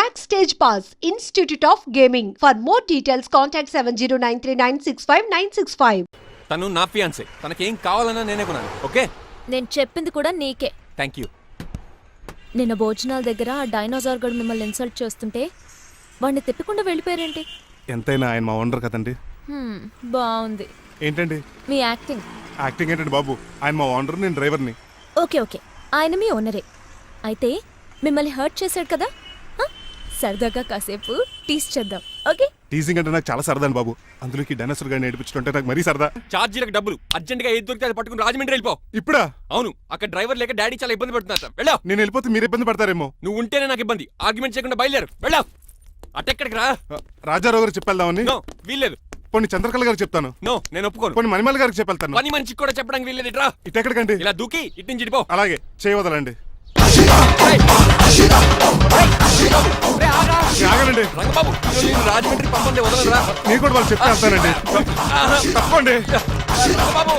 Backstage Pass, Institute of Gaming. For more details, contact 7093965965. తను నా ఫియాన్సే. తనకేం కావాలన్నా నేనే కొనాలి. ఓకే, నేను చెప్పింది కూడా నీకే. Thank you. నిన్న భోజనాల దగ్గర ఆ డైనోసార్ గడు మిమ్మల్ని ఇన్సల్ట్ చేస్తుంటే వాడిని తిప్పకుండా వెళ్ళిపోయారేంటి? ఎంతైనా ఆయన మా ఓనర్ కదండి. బాగుంది. ఏంటండి మీ యాక్టింగ్? యాక్టింగ్ ఏంటండి బాబు, ఆయన మా ఓనర్, నేను డ్రైవర్ని. ఓకే ఓకే, ఆయన మీ ఓనరే. అయితే మిమ్మల్ని హర్ట్ చేశాడు కదా, సరదాగా కాసేపు టీస్ చేద్దాం. ఓకే? టీజింగ్ అంటే నాకు చాలా సరదా అండి బాబు. అందులోకి డైనోసార్ గారిని ఏడిపించుకుంటే నాకు మరీ సరదా. ఛార్జీలకు డబ్బులు అర్జెంట్ గా ఏది దొరికితే అది పట్టుకుని రాజమండ్రి వెళ్ళిపో. ఇప్పుడా? అవును, అక్కడ డ్రైవర్ లేక డాడీ చాలా ఇబ్బంది పడుతున్నారు. వెళ్ళావు. నేను వెళ్ళిపోతే మీరు ఇబ్బంది పడతారేమో. నువ్వు ఉంటేనే నాకు ఇబ్బంది. ఆర్గ్యుమెంట్ చేయకుండా బయలుదేరు. వెళ్ళావు. అటెక్కడికి రా. రాజారావు గారు చెప్పేద్దామని. నో, వీల్లేదు. పోనీ చంద్రకళ గారికి చెప్తాను. నో, నేను ఒప్పుకోను. పోనీ మణిమాల గారికి చెప్పేళ్తాను. పని మనిషికి కూడా చెప్పడానికి వీల్లేదు. రా. ఇటెక్కడికండి? ఇలా దూకి ఇటు నుంచి ఇడిపో. అలాగే చేయవదలండి. ఆగనండి రంగబాబు, రాజమండ్రి పంపండి, వదలరా. మీరు కూడా వాళ్ళు చెప్తే వెళ్తానండి. తప్పండి రంగబాబు.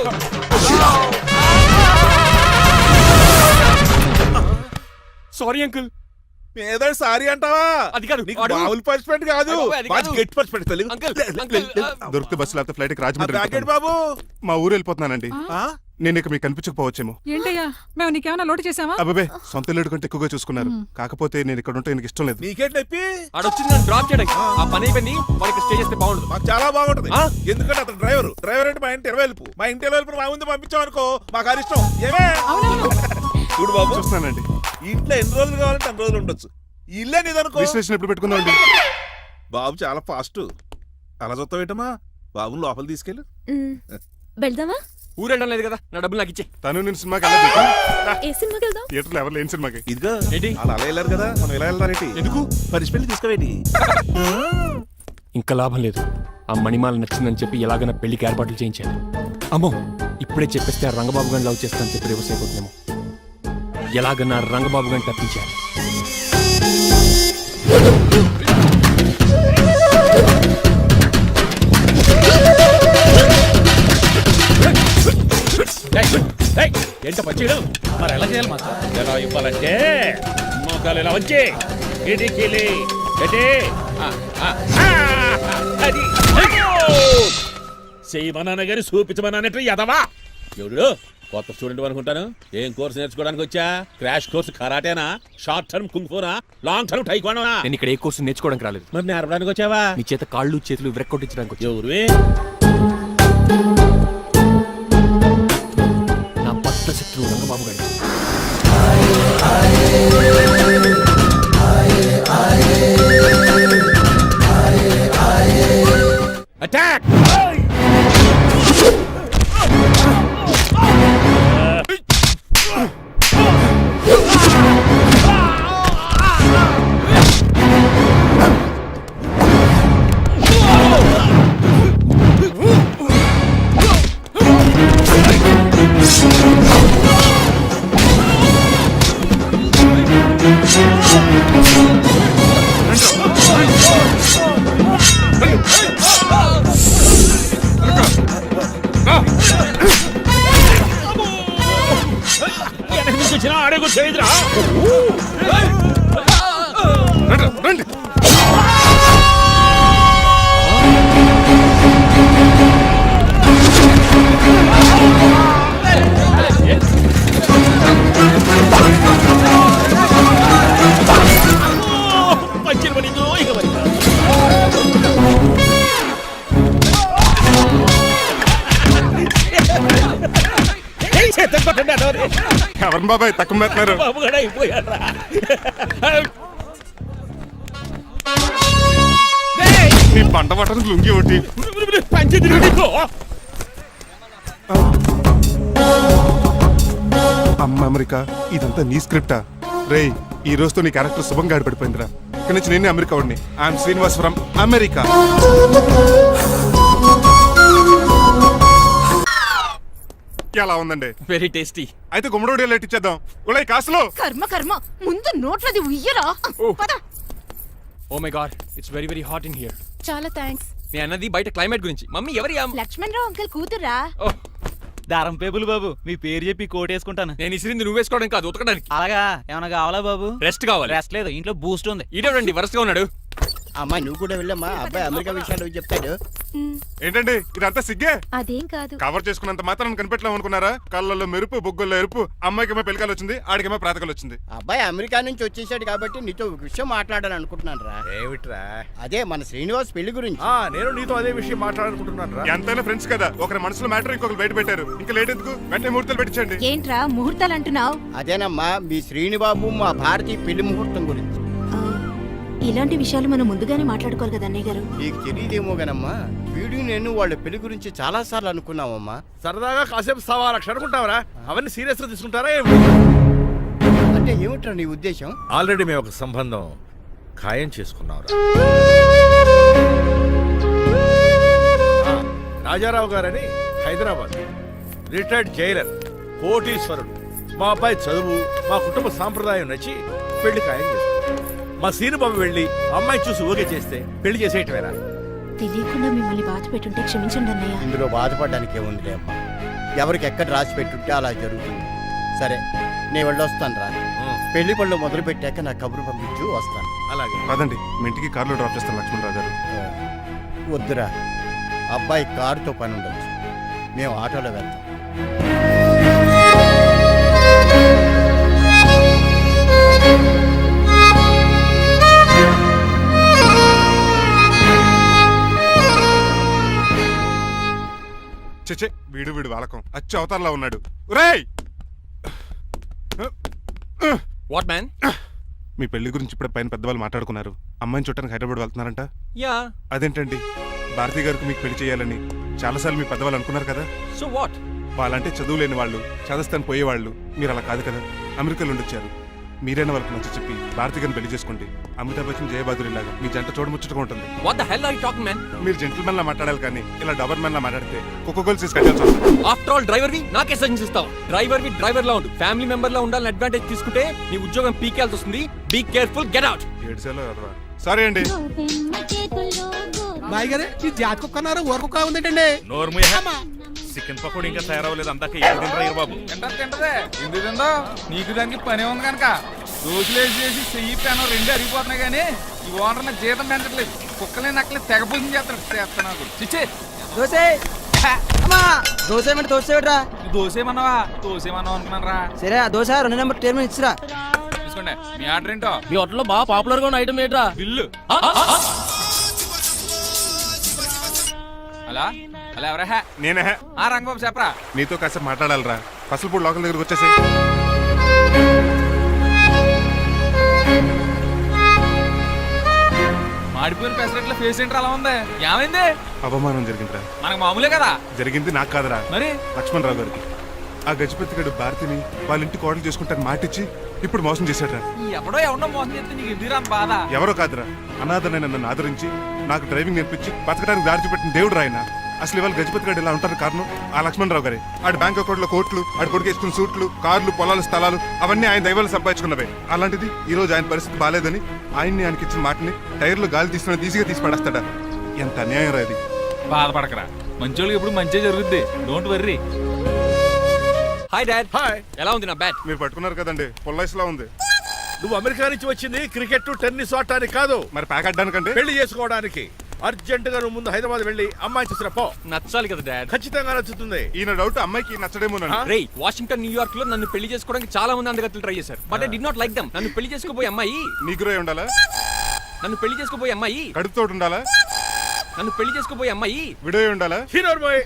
Sorry uncle. ఏదో సారీ అంటావా? అది కాదు, మామూలు పర్స్పెక్ట్ కాదు, గెట్ పర్స్పెక్ట్. దొరికితే బస్సు లేకపోతే ఫ్లైట్ రాజమండ్రి రాకెట్ బాబు, మా ఊరు వెళ్ళిపోతున్నానండి. నేను ఇక మీకు కనిపించకపోవచ్చేమో. ఏంటయ్యా, మేము నీకేమైనా లోటు చేసావా? అబ్బాబే, సొంత ఇల్లు కంటే ఎక్కువగా చూసుకున్నారు. కాకపోతే నేను ఇక్కడ ఉంటే నాకు ఇష్టం లేదు. నీకేట్ నొప్పి? ఆడొచ్చింది నన్ను డ్రాప్ చేయడానికి. ఆ పని అయిపోయింది. వాళ్ళకి స్టే చేస్తే బాగుండదు. మాకు చాలా బాగుంటది. ఎందుకంటే అతను డ్రైవర్ అంటే మా ఇంటి ఇరవైపు, మా ఇంటి ఇరవైపు మా ముందు పంపించాం అనుకో, మాకు అది ఇష్టం. ఏమే చూడు బాబు, చూస్తున్నానండి. ఇంట్లో ఎన్ని రోజులు కావాలంటే అన్ని రోజులు ఉండొచ్చు. ఇల్లే నీదనుకో. రిజిస్ట్రేషన్ ఎప్పుడు పెట్టుకుందామండి? బాబు చాలా ఫాస్ట్. అలా చూస్తావేటమ్మా, బాబుని లోపల తీసుకెళ్ళు. వెళ్దామా? ఊరెళ్ళడం లేదు కదా, నా డబ్బులు నాకు ఇచ్చే. తను నేను సినిమాకి ఏ సినిమాకి వెళ్దాం? థియేటర్లో ఎవరు లేని సినిమాకి. ఇదిగో ఏంటి? అలా అలా వెళ్ళారు కదా, మనం ఇలా వెళ్తారేంటి? ఎందుకు? పరిష్పెళ్ళి తీసుకోవేటి? ఇంకా లాభం లేదు. ఆ మణిమాల నచ్చిందని చెప్పి ఎలాగైనా పెళ్లికి ఏర్పాట్లు చేయించాను. అమ్మో, ఇప్పుడే చెప్పేస్తే ఆ రంగబాబు గారిని లవ్ చేస్తానని చెప్పి రివర్స్ అయిపోతుందేమో. ఎలాగన్నా రంగబాబు గారిని తప్పించాలి. ఏంట పచ్చీడు మరి ఎలా చేయాలి? మాకు ఎలా ఇవ్వాలంటే మోకాలు ఇలా వచ్చి ఇడికిలి చేయమన్నా గారి చూపించమన్నట్టు ఎదవా. ఎవడు కొత్త స్టూడెంట్ అనుకుంటాను. ఏం కోర్సు నేర్చుకోవడానికి వచ్చా? క్రాష్ కోర్సు కరాటేనా, షార్ట్ టర్మ్ కుంగ్ఫూనా, లాంగ్ టర్మ్ టైక్వాండోనా? నేను ఇక్కడ ఏ కోర్సు నేర్చుకోవడానికి రాలేదు. మరి నేర్పడానికి వచ్చావా? మీ చేత కాళ్ళు చేతులు విరక్కొట్టించడానికి వచ్చా. ఎవరు? నా బద్ద శత్రువు రంగబాబు గారు. అటాక్! అడుగు చేయదురా. రండి. పంచిరు పడిందో ఇక పడిందా? ఎవరు బాబాయ్ తక్కువ పెట్టినారు? బాబు కూడా అయిపోయారా? నీ పంట పట్టడానికి లుంగి ఒకటి పంచి. అమ్మ అమెరికా, ఇదంతా నీ స్క్రిప్టా? రేయ్, ఈ రోజుతో నీ క్యారెక్టర్ శుభంగా ఆడిపడిపోయిందిరా. ఇక్కడి నుంచి నేనే అమెరికా వాడిని. I'm Srinivas from America. ఎలా ఉందండి? Very tasty. అయితే గుమ్మడి లెట్ ఇచ్చేద్దాం. ఉలై కాసులో. కర్మ కర్మ, ముందు నోట్లది ఉయ్యరా. Oh my god, it's very very hot in here. చాలా థాంక్స్. నేను అన్నది బయట క్లైమేట్ గురించి. మమ్మీ ఎవరి? లక్ష్మణరావు అంకుల్ కూతురా. దారం పేపులు బాబు, మీ పేరు చెప్పి కోటేసుకుంటాను. నేను ఇసిరింది నువ్వు వేసుకోవడం కాదు, ఉతకడానికి. అలాగా ఏమన్నా కావాలా బాబు? రెస్ట్ కావాలి. రెస్ట్ లేదు, ఇంట్లో బూస్ట్ ఉంది. ఈడేవండి వరుసగా ఉన్నాడు. అమ్మా నువ్వు కూడా వెళ్ళమ్మా, అబ్బాయి అమెరికా విషయాలు చెప్తాడు. ఏంటండి ఇదంతా సిగ్గే? అదేం కాదు. కవర్ చేసుకున్నంత మాత్రం కనిపెట్టలేము అనుకున్నారా? కళ్ళల్లో మెరుపు, బొగ్గుల్లో ఎరుపు. అమ్మాయికేమో పెళ్ళికాలు వచ్చింది, ఆడికేమో ప్రాతకాలు వచ్చింది. అబ్బాయి అమెరికా నుంచి వచ్చేసాడు కాబట్టి నీతో ఒక విషయం మాట్లాడాలని అనుకుంటున్నాను రా. ఏమిట్రా? అదే మన శ్రీనివాస్ పెళ్లి గురించి. నేను నీతో అదే విషయం మాట్లాడాలనుకుంటున్నాను రా. ఎంతైనా ఫ్రెండ్స్ కదా, ఒకరి మనసులో మ్యాటర్ ఇంకొకరు బయట పెట్టారు. ఇంకా లేట్ ఎందుకు, వెంటనే ముహూర్తాలు పెట్టించండి. ఏంట్రా ముహూర్తాలు అంటున్నావు? అదేనమ్మా మీ శ్రీనిబాబు మా భారతీయ పెళ్లి ముహూర్తం గురించి. ఇలాంటి విషయాలు మనం ముందుగానే మాట్లాడుకోవాలి కదా అన్నయ్య గారు. నీకు తెలియదేమో గనమ్మా, వీడు నేను వాళ్ళ పెళ్లి గురించి చాలా సార్లు అనుకున్నామమ్మా. సరదాగా కాసేపు 1.25 అనుకుంటావరా? అవన్నీ సీరియస్ గా తీసుకుంటారా? అంటే ఏమిట్రా నీ ఉద్దేశం? ఆల్రెడీ మేము ఒక సంబంధం ఖాయం చేసుకున్నాం. రాజారావు గారని హైదరాబాద్ రిటైర్డ్ జైలర్, కోటీశ్వరుడు. మా అబ్బాయి చదువు, మా కుటుంబ సాంప్రదాయం నచ్చి పెళ్లి ఖాయం చేసుకున్నాం. మా సీనుబాబు వెళ్ళి అమ్మాయి చూసి ఓకే చేస్తే పెళ్లి చేసేయటమేరా? తెలియకుండా మిమ్మల్ని బాధ పెట్టుంటే క్షమించండి అన్నయ్య. ఇందులో బాధపడడానికి ఏముందిలే అమ్మా, ఎవరికి ఎక్కడ రాసి పెట్టుంటే అలా జరుగుతుంది. సరే నేను వెళ్ళొస్తాను రా. పెళ్లి పళ్ళు మొదలు పెట్టాక నా కబురు పంపించు, వస్తాను. అలాగే. కాదండి, మీ ఇంటికి కార్లో డ్రాప్ చేస్తాను లక్ష్మణరావు గారు. వద్దురా, అబ్బాయి కారుతో పని ఉండొచ్చు, మేము ఆటోలో వెళ్తాం. చెచ్చే, వీడు వాలకం అచ్చు అవతారలా ఉన్నాడు. రేయ్, వాట్ మ్యాన్? మీ పెళ్లి గురించి ఇప్పుడే పైన పెద్దవాళ్ళు మాట్లాడుకున్నారు. అమ్మాయిని చూడటానికి హైదరాబాద్ వెళ్తున్నారంట. యా. అదేంటండి, భారతి గారికి మీకు పెళ్లి చేయాలని చాలాసార్లు మీ పెద్దవాళ్ళు అనుకున్నారు కదా. So what? వాళ్ళంటే చదువు లేని వాళ్ళు, చదస్తాను పోయేవాళ్ళు. మీరు అలా కాదు కదా, అమెరికాలో ఉండొచ్చారు. మీరైనా వాళ్ళకి నచ్చ చెప్పి భారతి గారిని పెళ్లి చేసుకోండి. అమితాబ్ బచ్చన్, జయబాదురి లాగా మీ జంట చూడముచ్చటగా ఉంటుంది. What the hell are you talking man? మీరు జెంటిల్మెన్ లా మాట్లాడాలి కానీ ఇలా డబర్ మెన్ లా మాట్లాడితే కుక్కగోలు చేసి కట్టాల్సి వస్తుంది. ఆఫ్టర్ ఆల్ డ్రైవర్ వి నాకే సజెషన్స్ ఇస్తావు? డ్రైవర్ లా ఉండు, ఫ్యామిలీ మెంబర్ లా ఉండాలని అడ్వాంటేజ్ తీసుకుంటే నీ ఉద్యోగం పీకేల్సి వస్తుంది. Be careful, get out. Sorry అండి. బాయ్ గారు ఈ జాతి కుక్కన్నారు, ఊర కుక్క ఉందేంటండి? చికెన్ పకోడీ ఇంకా తయారవ్వలేదు, అందాక తినరా బాబు. నీకు దానికి పని ఉంది కనుక రోజులేసి చేసి చెయ్యి పెనం రెండు అరిగిపోతున్నాయి కానీ ఈ ఓనర్ నాకు జీతం పెంచట్లేదు. కుక్కలే నక్కలే తెగపోసం చేస్తాను. చిచ్చే దోసేమన్నావా? దోసేమన్నావు అనుకున్నాను రా. సరే ఆ దోశ 2 నెంబర్ టేబుల్ ఇచ్చిరా. తీసుకోండి. మీ ఆర్డర్ ఏంటో? మీ హోటల్లో బాగా పాపులర్ గా ఉన్న ఐటమ్ ఏంట్రా? బిల్లు. అలా అలా ఎవరా? నేనే. ఆ రంగబాబు చెప్పరా. నీతో కాసేపు మాట్లాడాలరా. పసలపూడి లోకల్ దగ్గరకు వచ్చేసి. మాడిపోయిన పెసరట్ల ఫేస్ ఏంటర్ అలా ఉంది? ఏమైంది? అవమానం జరిగిందిరా. మనకు మామూలే కదా. జరిగింది నాకు కాదురా, మరి లక్ష్మణరావు గారికి. ఆ గజపతి గడు భారతిని వాళ్ళ ఇంటి కోడలు చేసుకుంటాను మాటిచ్చి ఇప్పుడు మోసం చేశాడ్రా. ఎవడో మోసం చేస్తే నీకు ఎందుకు రాని బాధ? ఎవరో కాదురా, అనాథనైన నన్ను ఆదరించి నాకు డ్రైవింగ్ నేర్పించి బతకడానికి దారి చూపెట్టిన దేవుడు రాయన. అసలు ఇవాళ గజపతి గడు ఇలా ఉంటారు కారణం ఆ లక్ష్మణరావు గారే. ఆడి బ్యాంక్ అకౌంట్ లో కోట్లు, ఆడి కొడుకు వేసుకున్న సూట్లు, కార్లు, పొలాలు, స్థలాలు అవన్నీ ఆయన దైవాలు సంపాదించుకున్నవే. అలాంటిది ఈ రోజు ఆయన పరిస్థితి బాలేదని ఆయనకి ఇచ్చిన మాటని టైర్లు గాలి తీసిన ఈజీగా తీసి పడేస్తాడా? ఎంత అన్యాయం రా ఇది. బాధపడకరా, మంచోళ్ళకి ఎప్పుడు మంచి జరుగుద్ది. Don't worry. Hi dad. Hi. ఎలా ఉంది నా బ్యాట్? మీరు పట్టుకున్నారు కదండి, పొల్లైస్లా ఉంది. నువ్వు అమెరికా నుంచి వచ్చింది క్రికెట్, టెన్నిస్ ఆడటానికి కాదు, మరి ప్యాక్ అడ్డానికంటే. పెళ్లి చేసుకోవడానికి. అర్జెంట్ గా నువ్వు ముందు హైదరాబాద్ వెళ్ళి అమ్మాయి చూసిన పో. నచ్చాలి కదా డాడ్. ఖచ్చితంగా నచ్చుతుంది. ఈయన డౌట్ అమ్మాయికి నచ్చడేమోనండి. రేయ్, వాషింగ్టన్, న్యూయార్క్ లో నన్ను పెళ్లి చేసుకోవడానికి చాలా మంది అందగత్తెలు ట్రై చేశారు. But I did not like them. నన్ను పెళ్లి చేసుకోబోయే అమ్మాయి నీకురై ఉండాలా? నన్ను పెళ్లి చేసుకోబోయే అమ్మాయి కడుపుతో ఉండాలా? నన్ను పెళ్లి చేసుకోబోయే అమ్మాయి విడో ఉండాలా? Hero boy.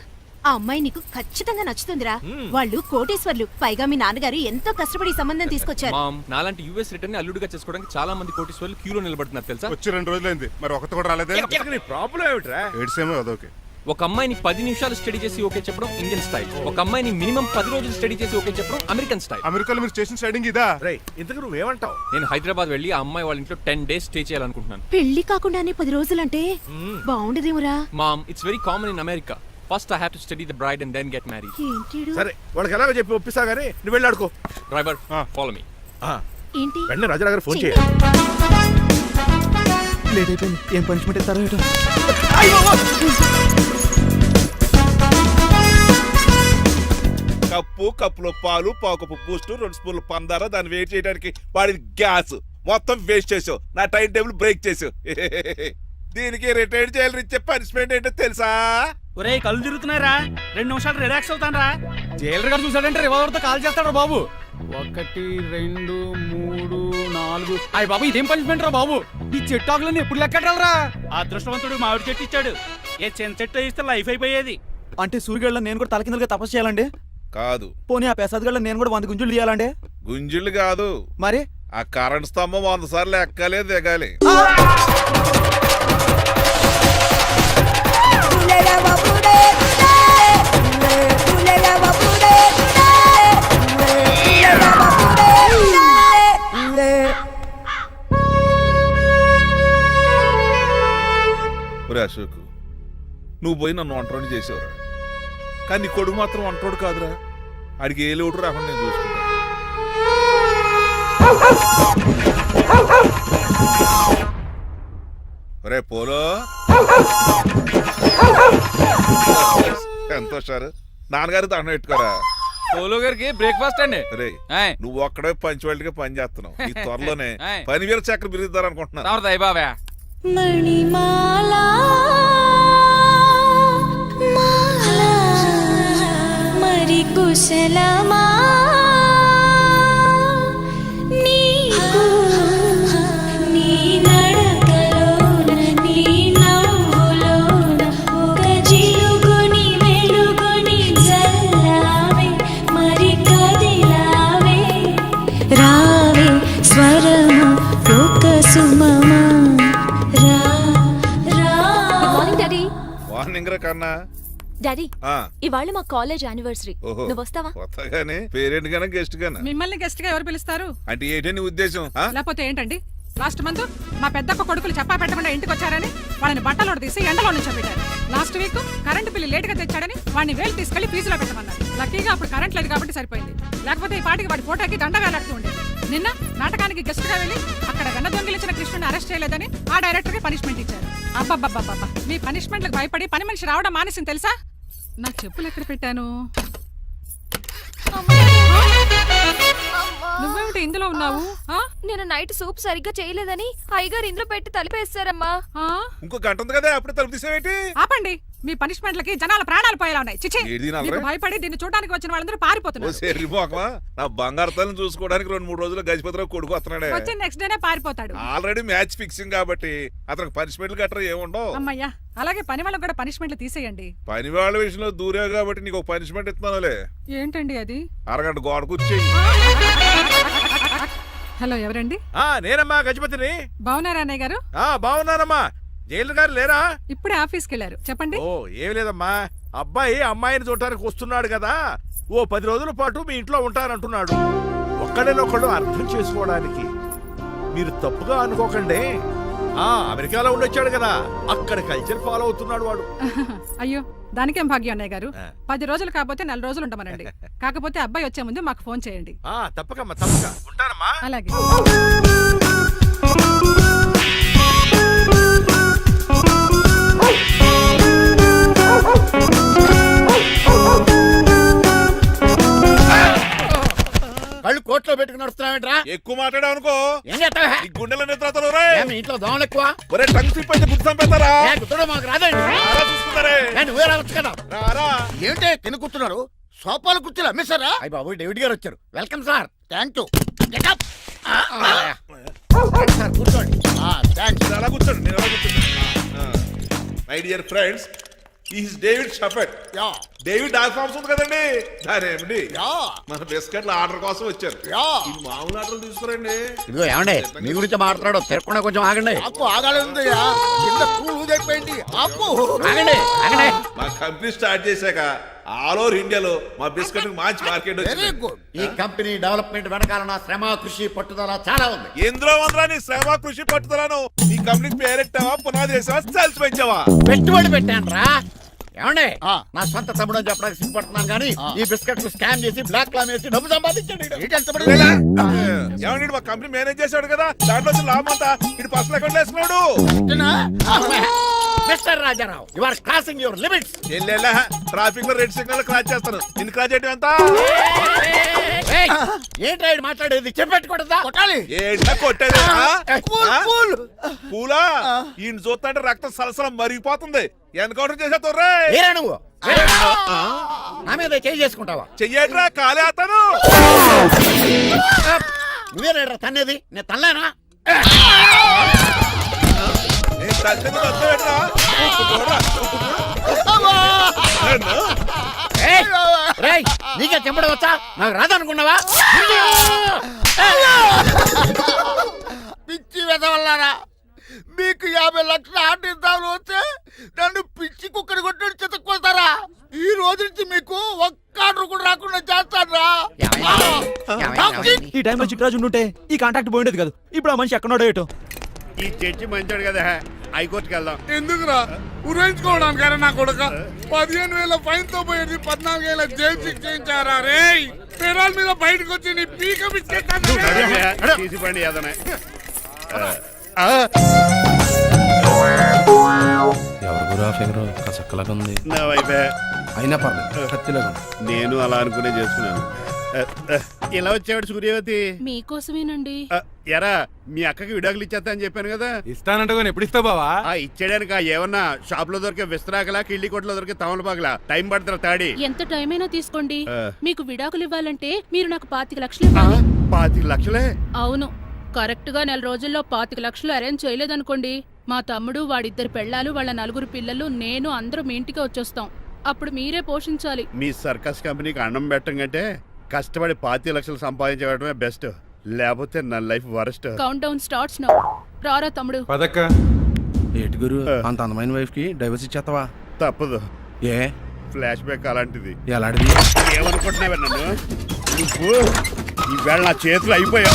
ఆ అమ్మాయి నీకు ఖచ్చితంగా నచ్చుతుందిరా. వాళ్ళు కోటేశ్వర్లు, పైగా మీ నాన్నగారు ఎంతో కష్టపడి ఈ సంబంధం తీసుకొచ్చారు. మామ్, నాలాంటి యుఎస్ రిటర్న్ అల్లుడిగా చేసుకోవడానికి చాలా మంది కోటీశ్వర్లు క్యూలో నిలబడుతున్నారు తెలుసా? వచ్చి 2 రోజులైంది, మరి ఒకటి కూడా రాలేదే. నీ ప్రాబ్లం ఏమిట్రా? ఏడ్సేమో అదొకే. ఒక అమ్మాయిని 10 నిమిషాలు స్టడీ చేసి ఓకే చెప్పడం ఇండియన్ స్టైల్. ఒక అమ్మాయిని మినిమం 10 రోజులు స్టడీ చేసి ఓకే చెప్పడం అమెరికన్ స్టైల్. అమెరికాలో మీరు స్టేషన్ స్టైడింగ్ ఇదా? రేయ్, ఇంతకు నువ్వేమంటావు? నేను హైదరాబాద్ వెళ్ళి ఆ అమ్మాయి వాళ్ళ ఇంట్లో 10 days స్టే చేయాలనుకుంటున్నాను. పెళ్లి కాకుండానే 10 రోజులంటే బాగుండదేమురా? Mom, it's very common in America. First I have to study the bride and then get married. ఏంటిడు? సరే, వాళ్ళకి ఎలాగో చెప్పి ఒప్పిస్తా గానీ నువ్వు వెళ్ళి ఆడుకో. Driver, follow me. ఏంటి? వెంటనే రాజా గారు ఫోన్ చేయాలి. లేట్ అయిపోయింది, ఏం పనిష్మెంట్ ఇస్తారో ఏటో. కప్పులో పాలు పావు కప్పు బూస్ట్ 2 స్పూన్లు పందార దాన్ని వెయిట్ చేయడానికి వాడిది గ్యాస్ మొత్తం వేస్ట్ చేసావు. నా టైం టేబుల్ బ్రేక్ చేసావు. దీనికి రిటైర్డ్ జైలు ఇచ్చే పనిష్మెంట్ ఏంటో తెలుసా? ఒరే కళ్ళు తిరుగుతున్నారా, 2 నిమిషాలు రిలాక్స్ అవుతాను రా. జైలర్ గారు చూసాడంటే రివాల్వర్ తో కాల్ చేస్తాడు బాబు. 1 2 3 4 అయ్య బాబు, ఇదేం పనిష్మెంట్ రా బాబు? ఈ చెట్టు ఆకులన్నీ ఎప్పుడు లెక్కడరా? అదృష్టవంతుడు మామిడి చెట్టు ఇచ్చాడు. ఏ చిన్న చెట్టు ఇస్తే లైఫ్ అయిపోయేది. అంటే సూర్యుగళ్ళ నేను కూడా తలకిందులుగా తపస్సు చేయాలండి? కాదు. పోనీ ఆ పెసాద్ నేను కూడా 100 గుంజులు తీయాలండి? గుంజులు కాదు, మరి ఆ కరెంట్ స్తంభం 100 సార్లు ఎక్కాలి దిగాలి. అశోక్, నువ్వు పోయి నన్ను వంటోడు చేసేవరా, కానీ నీ కొడుకు మాత్రం వంటోడు కాదురా. ఆడికి ఏ లోటు రాకుండా నేను చూసుకుంటాను. రే పోలో, ఎంత సార్ నాన్నగారు దండం పెట్టుకోరా. పోలో గారికి బ్రేక్ఫాస్ట్ అండి. రే నువ్వు ఒక్కడే పంచువాళ్ళకి పని చేస్తున్నావు. ఈ త్వరలోనే 10,000 చక్ర బిరుద్దారు అనుకుంటున్నాను. బాబా మణిమాలా మరి కుశలమా నీకు నీ నడకలోన నీ నవ్వులోన ఒక జిలుగుని వెలుగుని జల్లావే మరి కదిలావే రావే స్వరము ఒక సుమమా. మార్నింగ్ రా కన్నా. డాడీ, ఇవాళ మా కాలేజ్ యానివర్సరీ. నువ్వు వస్తావా? కొత్తగానే పేరెంట్ గానే గెస్ట్ గానా? మిమ్మల్ని గెస్ట్ గా ఎవరు పిలుస్తారు? అంటే ఏంటని ఉద్దేశం? లేకపోతే ఏంటండి, లాస్ట్ మంత్ మా పెద్దక్క కొడుకులు చెప్పా పెట్టకుండా ఇంటికి వచ్చారని వాళ్ళని బట్టలో తీసి ఎండలో నుంచోబెట్టారు. Last week current bill late గా తెచ్చాడని వాడిని వేలు తీసుకెళ్లి ఫీజులో పెట్టమన్నారు. లక్కీగా అప్పుడు కరెంట్ లేదు కాబట్టి సరిపోయింది, లేకపోతే ఈ పాటికి వాడి ఫోటోకి దండ వేలాడుతూ ఉండేది. నిన్న నాటకానికి గెస్ట్ గా వెళ్ళి అక్కడ వెన్న దొంగిలించిన కృష్ణుని అరెస్ట్ చేయలేదని ఆ డైరెక్టర్ కి పనిష్మెంట్ ఇచ్చారు. అబ్బబ్బబ్బబ్బ, మీ పనిష్మెంట్లకు భయపడి పని మనిషి రావడం మానేసింది తెలుసా? నా చెప్పులు ఎక్కడ పెట్టాను? నువ్వేమిటి ఇందులో ఉన్నావు? నేను నైట్ సూప్ సరిగ్గా చేయలేదని అయ్యగారు ఇందులో పెట్టి తలిపేస్తారమ్మా. ఇంకో గంట ఉంది కదా, అప్పుడు తలుపు తీసేవేంటి? ఆపండి, మీ పనిష్మెంట్లకి జనాల ప్రాణాలు పోయేలా ఉన్నాయి. చిచి, మీకు భయపడి దీన్ని చూడడానికి వచ్చిన వాళ్ళందరూ పారిపోతున్నారు. నా బంగారు తల్లిని చూసుకోవడానికి 2-3 రోజులు గజపతిరావు కొడుకు వస్తున్నాడే. వచ్చి నెక్స్ట్ డేనే పారిపోతాడు. ఆల్రెడీ మ్యాచ్ ఫిక్సింగ్ కాబట్టి అతనికి పనిష్మెంట్లు గట్రా ఏముండవు. అమ్మయ్యా, అలాగే పని వాళ్ళకి కూడా పనిష్మెంట్లు తీసేయండి. పని వాళ్ళ విషయంలో దూరావు కాబట్టి నీకు ఒక పనిష్మెంట్ ఇస్తున్నానులే. ఏంటండి అది? అరగంట గోడ కూర్చోయి. హలో, ఎవరండి? నేనమ్మా గజపతిని. బాగున్నారా అన్నయ్య గారు? బాగున్నానమ్మా. జైలు గారు లేరా? ఇప్పుడే ఆఫీస్కి వెళ్ళారు. చెప్పండి. ఓ ఏం లేదమ్మా, అబ్బాయి అమ్మాయిని చూడటానికి వస్తున్నాడు కదా, ఓ 10 రోజుల పాటు మీ ఇంట్లో ఉంటానంటున్నాడు. ఒక్కడేనొక్కడు అర్థం చేసుకోవడానికి మీరు తప్పుగా అనుకోకండి. అమెరికాలో ఉండొచ్చాడు కదా, అక్కడ కల్చర్ ఫాలో అవుతున్నాడు వాడు. అయ్యో, దానికేం భాగ్యం అన్నయ్య గారు. 10 రోజులు కాకపోతే 4 రోజులు ఉండమనండి. కాకపోతే అబ్బాయి వచ్చే ముందు మాకు ఫోన్ చేయండి. తప్పకమ్మా, తప్పక ఉంటానమ్మా. అలాగే. కళ్ళు కోట్లో పెట్టుకుని నడుస్తున్నావేంట్రా? ఎక్కువ మాట్లాడావు అనుకో ఏం చేస్తావా? ఈ గుండెల నిద్రతలు రే. ఇంట్లో దోమలు ఎక్కువ? ఒరే టంగ్ స్లిప్ అయితే గుర్తు చంపేస్తారా? గుర్తుడం మాకు రాదండి. చూసుకుంటారే. నువ్వే రావచ్చు కదా. రారా. ఏంటే తిని కూర్చున్నారు? సోఫాలు కుర్చీలు అమ్మేశారా? అయ్య బాబు, డేవిడ్ గారు వచ్చారు. Welcome sir. Thank you. Sir కూర్చోండి. థ్యాంక్స్. అలా కూర్చోండి, నేను అలా కూర్చోండి. My dear friends, is David షఫెట్. డేవిడ్ డాక్ ఫార్మ్స్ ఉంది కదండి, దానేమిటి మన బిస్కెట్ల ఆర్డర్ కోసం వచ్చారు. మామూలు ఆర్డర్ తీసుకురండి. ఇదిగో ఏమండి, మీ గురించి మాట్లాడు, తిరగకుండా కొంచెం ఆగండి. మా కంపెనీ స్టార్ట్ చేశాక ఆల్ ఓవర్ ఇండియాలో మా బిస్కెట్ మంచి మార్కెట్ వచ్చింది. ఈ కంపెనీ డెవలప్మెంట్ వెనకాల నా శ్రమ, కృషి, పట్టుదల చాలా ఉంది. ఎందులో ఉందిరా నీ శ్రమ, కృషి, పట్టుదలను? ఈ కంపెనీకి పేరెట్టావా, పునాది వేసావా, సేల్స్ పెంచావా? పెట్టుబడి పెట్టాను రా. ఏమండి, నా సొంత తమ్ముడు అని చెప్పడానికి సిగ్గుపడుతున్నాను కానీ ఈ బిస్కెట్లు స్కామ్ చేసి బ్లాక్ క్లామ్ వేసి డబ్బు సంపాదించండి. ఏమండి, మా కంపెనీ మేనేజ్ చేశాడు కదా, దాంట్లో లాభం అంతా ఇటు పర్సనల్ అకౌంట్ వేసుకున్నాడు. Mister Rajarao you are crossing your limits. ఎల్లెల్లా ట్రాఫిక్ లో రెడ్ సిగ్నల్ క్రాస్ చేస్తాను. నిన్ను క్రాస్ చేయడం ఎంత? ఏంట్రా ఈడు మాట్లాడేది? చెప్పెట్టుకోవద్దా? కొట్టాలి. ఏంటా కొట్టేది? కూల్. పూలా ఈయన చూస్తుంటే రక్తం సలసలం మరిగిపోతుంది. ఎన్కౌంటర్ చేసేతో ఏరా నువ్వు? నా మీద చేయి చేసుకుంటావా? చెయ్యట్రా కాలేస్తాను. నువ్వేరా తన్నేది? నేను తనలేనా? నీకే చెంపడం వచ్చా? నాకు రాదనుకున్నావా? పిచ్చి వెదవల్లారా, మీకు 50 లక్షల ఆర్టిస్తాలు వస్తే నన్ను పిచ్చి కుక్కని కొట్టి చెతక్కొస్తారా? ఈ రోజు నుంచి మీకు ఒక్క ఆర్డర్ కూడా రాకుండా చేస్తారా? ఈ టైంలో చిట్రాజు ఉంటే ఈ కాంటాక్ట్ పోయిండేది కాదు. ఇప్పుడు ఆ మనిషి ఎక్కడో ఏటో. ఈ చర్చి మంచాడు కదా, హైకోర్టుకి వెళ్దాం. ఎందుకురా ఉరేంచుకోవడానికి? నా కొడుక 15,000 ఫైన్ తో పోయేది 14 ఏళ్ళ జైలు శిక్ష చేయించారా రే? పెరాల మీద బయటకు వచ్చి నీ పీక తీసిపండి ఏదనే. ఎవరు ఫిగర్ కసక్కలాగా ఉంది. నా వైపే అయినా పర్లేదు, కత్తిలాగా. నేను అలా అనుకునే చేసుకున్నాను. ఇలా వచ్చాడు సూర్యవతి. మీకోసమేనండి. ఎరా మీ అక్కకి విడాకులు ఇచ్చేస్తా అని చెప్పాను కదా. ఇస్తానంటే ఎప్పుడు ఇస్తావు బావా? ఇచ్చేయడానికి ఏమన్నా షాప్ లో దొరికే విస్తరాకలా, కిళ్ళి కొట్లో దొరికే తమలపాకలా టైం పడుతున్నా తాడి. ఎంత టైం అయినా తీసుకోండి. మీకు విడాకులు ఇవ్వాలంటే మీరు నాకు 25 లక్షలు ఇవ్వాలి. 25 లక్షలే? అవును. కరెక్ట్ గా 4 రోజుల్లో 25 లక్షలు అరేంజ్ చేయలేదనుకోండి, మా తమ్ముడు, వాడిద్దరు పెళ్ళాలు, వాళ్ళ 4 పిల్లలు, నేను అందరూ మీ ఇంటికి వచ్చేస్తాం. అప్పుడు మీరే పోషించాలి. మీ సర్కస్ కంపెనీకి అన్నం పెట్టం కంటే కష్టపడి 25 లక్షలు సంపాదించడమే బెస్ట్. లేకపోతే నా life worst. Count down starts now. రారా తమ్ముడు. పదక్క. ఏటి గురు, అంత అందమైన వైఫ్ కి డైవర్స్ ఇచ్చేస్తావా? తప్పదు. ఏ ఫ్లాష్ బ్యాక్ అలాంటిది. ఎలాంటిది? ఏమనుకుంటున్నావే నన్ను? నువ్వు ఈవేళ నా చేతులు అయిపోయా.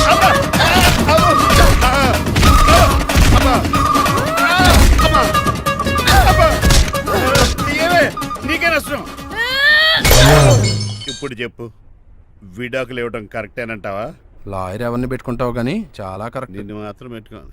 నీకే నష్టం. ఇప్పుడు చెప్పు, విడాకులు ఇవ్వడం కరెక్టేనంటావా? లాయర్ ఎవరిని పెట్టుకుంటావు కానీ చాలా కరెక్ట్. నిన్ను మాత్రం పెట్టుకోను.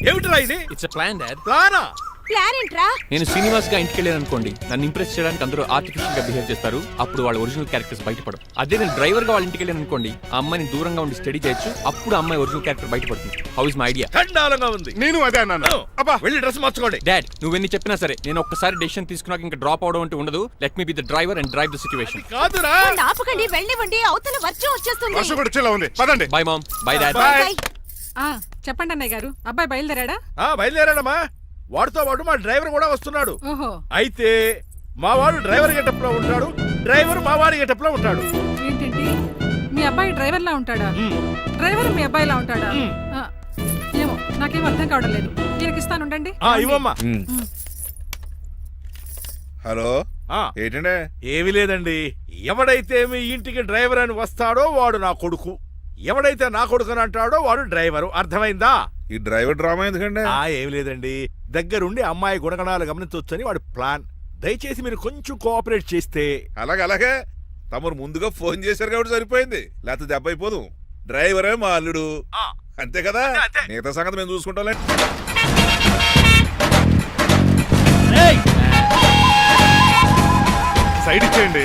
ఏమిట్రా ఇది? It's plan dad. ప్లానా? ప్లాన్ ఏంట్రా? నేను శ్రీనివాస్ గా ఇంటికి వెళ్ళాను అనుకోండి, నన్ను ఇంప్రెస్ చేయడానికి అందరూ ఆర్టిఫిషియల్ గా బిహేవ్ చేస్తారు. అప్పుడు వాళ్ళ ఒరిజినల్ క్యారెక్టర్స్ బయటపడవు. అదే నేను డ్రైవర్ గా వాళ్ళ ఇంటికి వెళ్ళాను అనుకోండి, ఆ అమ్మాయిని దూరంగా ఉండి స్టడీ చేయొచ్చు. అప్పుడు అమ్మాయి ఒరిజినల్ క్యారెక్టర్ బయటపడుతుంది. How is my idea? చండాలంగా ఉంది. నేను అదే అన్నాను. అబ్బా వెళ్ళి డ్రెస్ మార్చుకోండి. డాడ్, నువ్వెన్ని చెప్పినా సరే నేను ఒక్కసారి డెసిషన్ తీసుకున్నాక ఇంకా డ్రాప్ అవడం అంటే ఉండదు. Let me be the driver and drive the situation. కాదురా, ఆపకండి, వెళ్ళనివ్వండి. అవతల వర్షం వచ్చేస్తుంది. వర్షం కూడా వచ్చేలా ఉంది. పదండి. Bye mom. Bye dad. Boy. చెప్పండి అన్నయ్య గారు, అబ్బాయి బయలుదేరాడా? బయలుదేరాడమ్మా. వాడితో పాటు మా డ్రైవర్ కూడా వస్తున్నాడు. ఓహో. అయితే మా వాడు డ్రైవర్ గెటప్ లో ఉంటాడు, డ్రైవర్ మా వాడి గెటప్ లో ఉంటాడు. ఏంటండి, మీ అబ్బాయి డ్రైవర్ లా ఉంటాడా? డ్రైవర్ మీ అబ్బాయిలా ఉంటాడా? ఏమో నాకేం అర్థం కావడం లేదు. ఈయనకి ఇస్తాను, ఉండండి. ఇవ్వమ్మా. హలో, ఏంటంటే? ఏమీ లేదండి. ఎవడైతే మీ ఇంటికి డ్రైవర్ అని వస్తాడో వాడు నా కొడుకు, ఎవడైతే నా కొడుకు అని అంటాడో వాడు డ్రైవరు. అర్థమైందా? ఈ డ్రైవర్ డ్రామా ఎందుకంటే? ఏమి లేదండి, దగ్గరుండి అమ్మాయి గుణగణాలు గమనించవచ్చని వాడి ప్లాన్. దయచేసి మీరు కొంచెం కోఆపరేట్ చేస్తే. అలాగే తమరు ముందుగా ఫోన్ చేశారు కాబట్టి సరిపోయింది, లేకపోతే దెబ్బ అయిపోదు. డ్రైవరే మా అల్లుడు, అంతే కదా? మిగతా సంగతి మేము చూసుకుంటాం. సైడ్ ఇచ్చేయండి.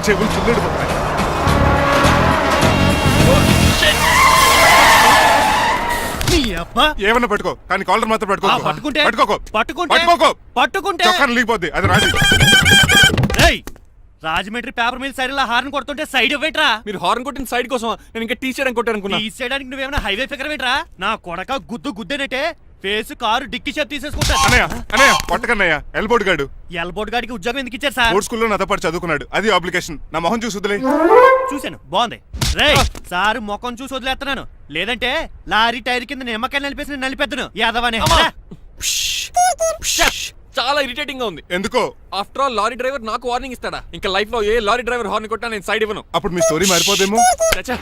చెవులు చుల్లెడు పోతాయి. ఏమన్నా పట్టుకో, కానీ కాలర్ మాత్రం పట్టుకుంటే చొక్కాను లీగిపోద్ది. అది రాదు. రాజమండ్రి పేపర్ మీద సైడ్ హార్న్ కొడుతుంటే సైడ్ ఇవ్వట్రా. మీరు హార్న్ కొట్టిన సైడ్ కోసం నేను ఇంకా టీ చేయడానికి కొట్టాను. టీ చేయడానికి నువ్వేమైనా హైవే ఫిగర్ ఏంట్రా? నా కొడక గుద్దేనట్టే ఫేస్ కారు డిక్కి షేప్ తీసేసుకుంటా. అన్నయ్య పట్టకన్నయ్య. ఎల్బోర్డ్ గాడు. ఎల్బోర్డ్ గాడికి ఉద్యోగం ఎందుకు ఇచ్చారు సార్? బోర్డ్ స్కూల్లో నాతో పాటు చదువుకున్నాడు. అది అప్లికేషన్. నా మొహం చూసి వదిలే. చూశాను, బాగుంది. రే సారు ముఖం చూసి వదిలేస్తున్నాను, లేదంటే లారీ టైర్ కింద నిమ్మకాయలు నలిపేసి నలిపెద్దను యాదవనే. చాలా ఇరిటేటింగ్ గా ఉంది. ఎందుకో? ఆఫ్టర్ ఆల్ లారీ డ్రైవర్ నాకు వార్నింగ్ ఇస్తాడా? ఇంకా లైఫ్ లో ఏ లారీ డ్రైవర్ హార్న్ కొట్టా నేను సైడ్ ఇవ్వను. అప్పుడు మీ స్టోరీ మారిపోదేమో. చచ్చా.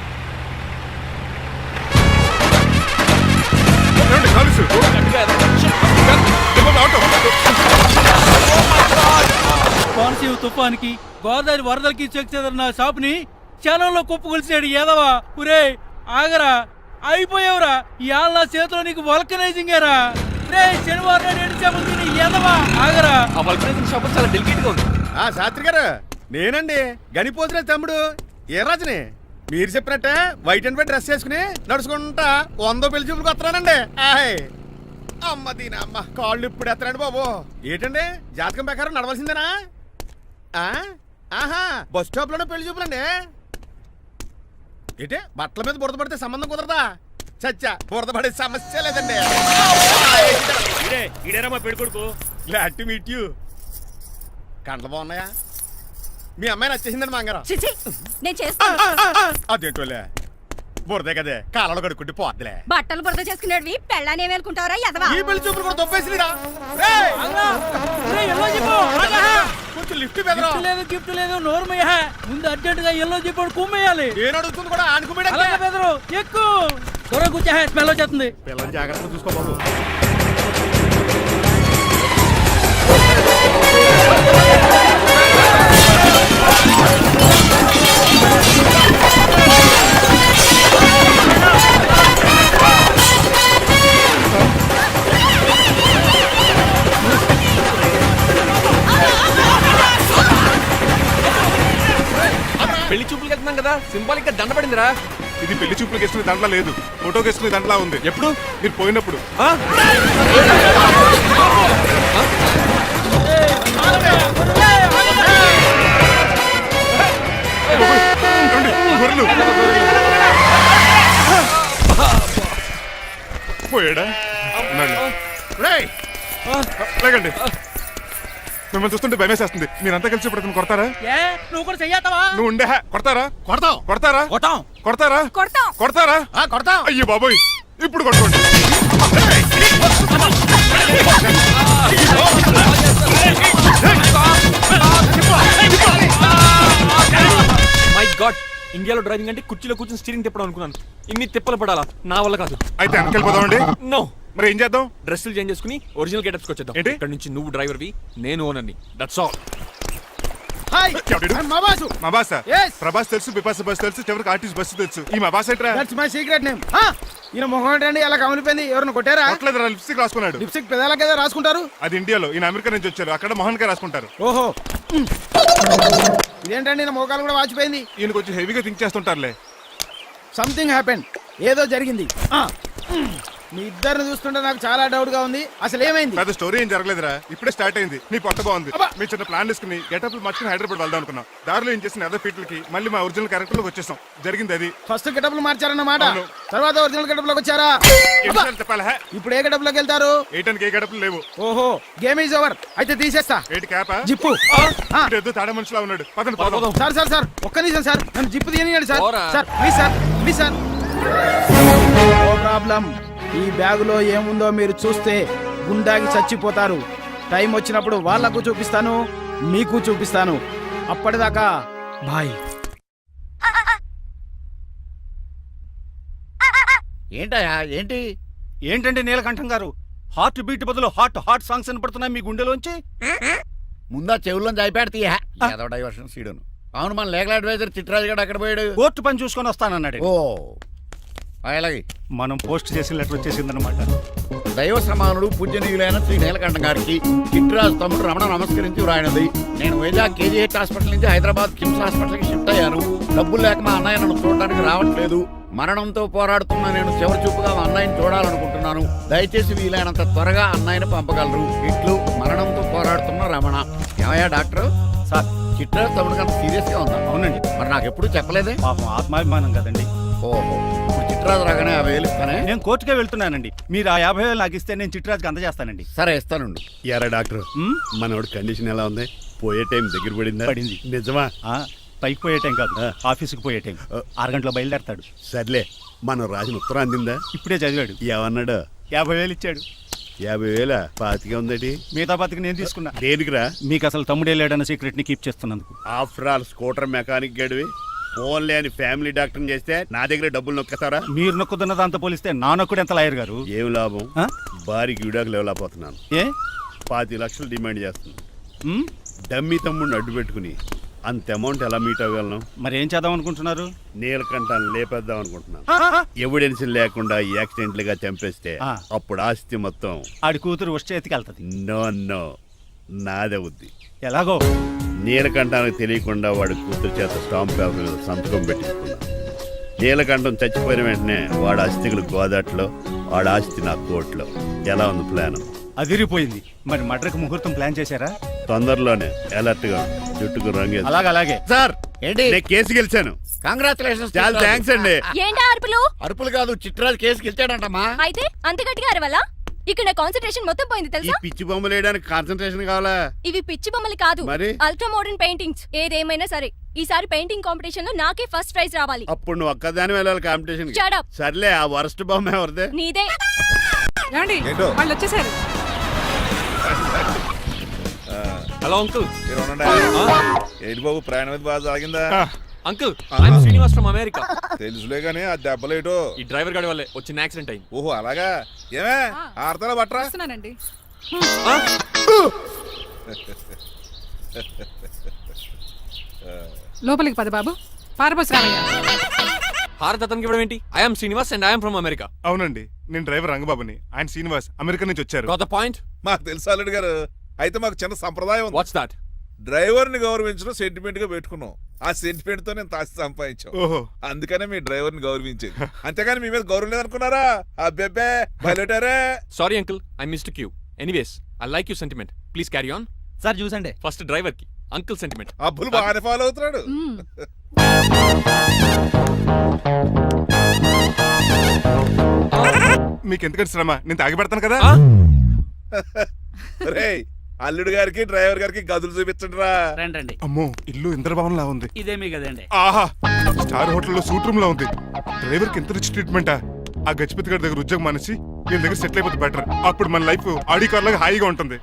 తుఫానికి గోదావరి వరదలకి చెక్ చెదరిన షాప్ని క్షణంలో కుప్పగొలిచాడు ఏదవా. ఒరే ఆగరా, అయిపోయావురా. ఇవాళ నా చేతిలో నీకు వల్కనైజింగ్ ఏరా. రే శనివారం నాడు ఎండు చేపలు తిని ఏదవా ఆగరా. ఆ వల్కనైజింగ్ షాప్ చాలా డెలికేట్ గా ఉంది. శాస్త్రి గారు నేనండి గనిపోతున్న తమ్ముడు ఏ రాజుని. మీరు చెప్పినట్టే వైట్ అండ్ వైట్ డ్రెస్ వేసుకుని నడుచుకుంటా 100 పెళ్లి చూపులకు వస్తున్నానండి. అమ్మ దీని అమ్మ కాళ్ళు ఇప్పుడు ఎత్తరండి బాబు. ఏంటండి జాతకం ప్రకారం నడవలసిందేనా? ఆహా బస్ స్టాప్ లోనే పెళ్లి చూపులండి. ఏంటే బట్టల మీద బురద పడితే సంబంధం కుదరదా? చచ్చా బురద పడే సమస్య లేదండి. మా పెళ్లి కొడుకు. Glad to meet you. కండ్లు బాగున్నాయా? మీ అమ్మాయి నచ్చేసిందండి మాంగారం. నేను చేస్తాను. అదేంటోలే బురదే కదే కాలంలో కడుక్కుంటే పోద్దులే. బట్టలు బురద చేసుకునేవి పెళ్ళానే వేలుకుంటావరా ఎదవా. ఈ పెళ్లి చూపులు కూడా తొప్పేసిరా. కొంచెం లిఫ్ట్ లేదు గిఫ్ట్ లేదు నోర్మయ్య. ముందు అర్జెంట్ గా ఎల్లో చెప్పాడు కుమ్మేయాలి. నేను అడుగుతుంది కూడా ఆనుకుమేడా. అలాగే బెదరు ఎక్కువ త్వరగా కూర్చో, స్మెల్ వచ్చేస్తుంది. పిల్లలు జాగ్రత్తగా చూసుకోబాబు. పెళ్లి చూపులకు వెళ్తున్నాం కదా, సింబాలిక్ గా దండ పడిందిరా. ఇది పెళ్లి చూపులకు వేసుకునే దాంట్లో లేదు, ఫోటోకి వేసుకునే దాంట్లో ఉంది. ఎప్పుడు? మీరు పోయినప్పుడు. గొర్రెలు పోయాడా? లేకండి, మిమ్మల్ని చూస్తుంటే భయమేసేస్తుంది. మీరంతా కలిసి ఇప్పుడు అతను కొడతారా? నువ్వు కూడా చెయ్యతావా? నువ్వు ఉండే కొడతారా? కొడతాం కొడతారా? కొట్టాం కొడతారా? కొడతాం. కొడతారా? కొడతాం. అయ్యో బాబోయ్, ఇప్పుడు కొట్టుకోండి. మై గాడ్, ఇండియాలో డ్రైవింగ్ అంటే కుర్చీలో కూర్చొని స్టీరింగ్ తిప్పడం అనుకున్నాను. ఇన్ని తిప్పలు పడాలా? నా వల్ల కాదు. అయితే వెనకెళ్ళిపోదామండి. నో. మరి ఏం చేద్దాం? డ్రెస్సులు చేంజ్ చేసుకుని ఒరిజినల్ గెటప్స్ వచ్చేద్దాం. ఏంటి? ఇక్కడ నుంచి నువ్వు డ్రైవర్వి, నేను ఓనర్ని. That's all. హాయ్ ఎవడు? మా బాసు. మా బాస. Yes. ప్రభాస్ తెలుసు, బిపాస బస్ తెలుసు, చివరికి ఆర్టిస్ట్ బస్సు తెలుసు. ఈ మా బాస్ ఏంట్రా? That's my secret name. ఈయన మొహం ఏంటండి ఎలా కమిలిపోయింది? ఎవరిని కొట్టారా? కొట్టలేదురా, లిప్స్టిక్ రాసుకున్నాడు. లిప్స్టిక్ పెదాల కదా రాసుకుంటారు. అది ఇండియాలో, ఈయన అమెరికా నుంచి వచ్చారు. అక్కడ మోహన్ గారు రాసుకుంటారు. ఓహో ఇదేంటండి నా మోకాలు కూడా వాచిపోయింది. ఈయన కొంచెం హెవీగా థింక్ చేస్తుంటారులే. సంథింగ్ హ్యాపెన్, ఏదో జరిగింది. మీ ఇద్దరిని చూస్తుంటే నాకు చాలా డౌట్ గా ఉంది. అసలు ఏమైంది? పెద్ద స్టోరీ ఏం జరగలేదురా, ఇప్పుడే స్టార్ట్ అయింది. నీ కొత్త బాగుంది. మీ చిన్న ప్లాన్ తీసుకుని గెటప్ మర్చుకుని హైదరాబాద్ వెళ్దాం అనుకున్నాం. దారిలో ఏం చేసిన అదర్ ఫీట్లకి మళ్ళీ మా ఒరిజినల్ క్యారెక్టర్ లోకి వచ్చేసాం. జరిగింది అది. ఫస్ట్ గెటప్లు మార్చారన్నమాట. అవును. తర్వాత ఒరిజినల్ గెటప్ లోకి వచ్చారా? చెప్పాలా? ఇప్పుడు ఏ గెటప్ లోకి వెళ్తారు? ఏటానికి ఏ గడపలు లేవు. ఓహో గేమ్ ఈజ్ ఓవర్. అయితే తీసేస్తా. ఏటి క్యాపా? జిప్పు. ఏదో తాడే మనిషిలా ఉన్నాడు. పదండి పోదాం. సార్ సార్ సార్ ఒక్క నిమిషం సార్, నన్ను జిప్పు తీయనియండి సార్. పోరా. Sir please sir, please sir. No problem. ఈ బ్యాగులో ఏముందో మీరు చూస్తే గుండాకి చచ్చిపోతారు. టైం వచ్చినప్పుడు వాళ్ళకు చూపిస్తాను, మీకు చూపిస్తాను. అప్పటిదాకా బాయ్. ఏంటయ్యా ఏంటి? ఏంటంటే నీలకంఠం గారు, హార్ట్ బీట్ బదులు హాట్ సాంగ్స్ వినపడుతున్నాయి మీ గుండెలోంచి. ముందా చెవుల్లో జాయిపెడతీయా ఏదో డైవర్షన్ సీడును. అవును, మన లీగల్ అడ్వైజర్ చిట్రాజు గారు అక్కడ పోయాడు. కోర్టు పని చూసుకొని వస్తానన్నాడు. ఓ అలాగే. మనం పోస్ట్ చేసిన లెటర్ వచ్చేసిందనమాట. దైవ సమానుడు పూజనీయులైన శ్రీ నీలకంఠం గారికి చిట్రాజు తమ్ముడు రమణ నమస్కరించి వ్రాయినది. నేను వైజాగ్ కేజీహెచ్ హాస్పిటల్ నుంచి హైదరాబాద్ కిమ్స్ హాస్పిటల్కి షిఫ్ట్ అయ్యాను. డబ్బులు లేక మా అన్నయ్య నన్ను చూడడానికి రావట్లేదు. మరణంతో పోరాడుతున్న నేను చివరి చూపుగా మా అన్నయ్యని చూడాలనుకుంటున్నాను. దయచేసి వీలైనంత త్వరగా అన్నయ్యని పంపగలరు. ఇట్లు మరణంతో పోరాడుతున్న రమణ. ఏమయ్యా డాక్టర్? సార్, చిట్రాజు తమ్ముడికి అంత సీరియస్ గా ఉందా? అవునండి. మరి నాకు ఎప్పుడు చెప్పలేదే? పాపం ఆత్మాభిమానం కదండి. ఓహో, ఇప్పుడు చిట్రాజు రాగానే 50,000 ఇస్తానే. నేను కోర్టుకే వెళ్తున్నానండి. మీరు ఆ 50,000 నాకు ఇస్తే నేను చిట్రాజుకి అందజేస్తానండి. సరే ఇస్తానండి. ఎరా డాక్టర్, మనోడి కండిషన్ ఎలా ఉంది? పోయే టైం దగ్గర పడిందా? పడింది. నిజమా? పైకి పోయే టైం కాదు, ఆఫీస్కి పోయే టైం. 6 గంటలో బయలుదేరతాడు. సర్లే, మనం రాసిన ఉత్తరం అందిందా? ఇప్పుడే చదివాడు. ఏమన్నాడు? 50,000 ఇచ్చాడు. 50,000 పాతిగా ఉందటి. మిగతా బతికి నేను తీసుకున్నా. దేనికిరా? మీకు అసలు తమ్ముడే లేడన్న సీక్రెట్ ని కీప్ చేస్తున్నందుకు. ఆఫ్టర్ ఆల్ స్కూటర్ మెకానిక్ గడివి ఫోన్ లేని ఫ్యామిలీ డాక్టర్ చేస్తే నా దగ్గర డబ్బులు నొక్కుతారా? మీరు నొక్కుతున్న దాంతో పోలిస్తే నా నొక్కుడు ఎంత లాయర్ గారు? ఏం లాభం? భారీకి విడాకులు ఇవ్వలేకపోతున్నాను. ఏ 25 లక్షలు డిమాండ్ చేస్తుంది. డమ్మి తమ్ముడిని అడ్డు పెట్టుకుని అంత అమౌంట్ ఎలా మీట్ అవ్వగలను? మరి ఏం చేద్దాం అనుకుంటున్నారు? నీలకంఠాన్ని లేపేద్దాం అనుకుంటున్నాను. ఎవిడెన్స్ లేకుండా యాక్సిడెంట్ గా చంపేస్తే అప్పుడు ఆస్తి మొత్తం ఆడి కూతురు వచ్చి ఎత్తికెళ్తది. నో నాదవుద్ది. ఎలాగో నీలకంఠానికి తెలియకుండా వాడి కూతురు చేత స్టాంప్ పేపర్ మీద సంతకం పెట్టించుకున్నా. నీలకంఠం చచ్చిపోయిన వెంటనే వాడి అస్థికులు గోదాట్లో, వాడి ఆస్తి నా కోర్టులో. ఎలా ఉంది ప్లాన్? అదిరిపోయింది. మరి మడ్రకు ముహూర్తం ప్లాన్ చేశారా? తొందరలోనే అలర్ట్ గా జుట్టుకు రంగు. అలాగే సార్ ఏంటి? నేను కేసు గెలిచాను. కంగ్రాచులేషన్స్. చాలా థ్యాంక్స్ అండి. ఏంటా అరుపులు? అరుపులు కాదు, చిట్రాజు కేసు గెలిచాడంటమ్మా. అయితే అంత గట్టిగా అరవాలా? ఇక్కడ నా కాన్సంట్రేషన్ మొత్తం పోయింది ఈ తెలుసా? పిచ్చి బొమ్మలు వేయడానికి కాన్సన్ట్రేషన్ కావాలా? ఇవి పిచ్చి బొమ్మలు కాదు, మరి? Ultra modern paintings. ఏదేమైనా సరే ఈసారి పెయింటింగ్ కాంపిటీషన్ లో నాకే ఫస్ట్ ప్రైజ్ రావాలి. అప్పుడు నువ్వు ఒక్కదాని వెళ్ళాలి కాంపిటీషన్. Shut up. సర్లే, ఆ వరస్ట్ బొమ్మ ఎవరిదే? నీదే. ఏమండి వాళ్ళు వచ్చేసారు. Hello uncle. ఏంటి బాబు, ప్రయాణం అయితే బాగా సాగిందా? Uncle, I'm Srinivas from America. తెలుసులే గానీ ఆ దెబ్బలేటో. ఈ డ్రైవర్ గాడి వల్లే వచ్చిన యాక్సిడెంట్ అయింది. ఓహో అలాగా. ఏమే ఆడతారా బట్రా? వస్తున్నానండి. లోపలికి పద బాబు. పారబోస్ రామయ్య. హారత్ అతనికి ఇవ్వడం ఏంటి? I'm Srinivas and I'm from America. అవునండి, నేను డ్రైవర్ రంగబాబుని. ఆయన శ్రీనివాస్ అమెరికా నుంచి వచ్చారు. Got the point? మాకు తెలుసు అల్లుడు గారు. అయితే మాకు చిన్న సంప్రదాయం ఉంది. What's that? డ్రైవర్ ని గౌరవించడం సెంటిమెంట్ గా పెట్టుకున్నాం. ఆ సెంటిమెంట్ తో నేను తాసి సంపాదించాం. ఓహో, అందుకనే మీ డ్రైవర్ ని గౌరవించేది. అంతేగాని మీ మీద గౌరవం లేదనుకున్నారా? అబ్బెబ్బే బయలుటారే. Sorry uncle, I mistake you. Anyways, I like you sentiment. Please carry on. Sir చూసండి. ఫస్ట్ డ్రైవర్ కి అంకుల్ సెంటిమెంట్. అబ్బులు బాగానే ఫాలో అవుతున్నాడు. మీకు ఎందుకంటే శ్రమ, నేను తాగి పెడతాను కదా. రేయ్, అల్లుడు గారికి డ్రైవర్ గారికి గదులు చూపించండి రా. రండి. అమ్మో, ఇల్లు ఇంద్రభవన్ లా ఉంది. ఇదేమీ కదండి. ఆహా, స్టార్ హోటల్లో సూట్ రూమ్ లా ఉంది. డ్రైవర్ కి ఎంత రిచ్ ట్రీట్మెంటా. ఆ గజపతి గారి దగ్గర ఉద్యోగం మానేసి వీళ్ళ దగ్గర సెటిల్ అయిపోతే బెటర్. అప్పుడు మన లైఫ్ ఆడి కార్ లాగా హాయిగా ఉంటుంది.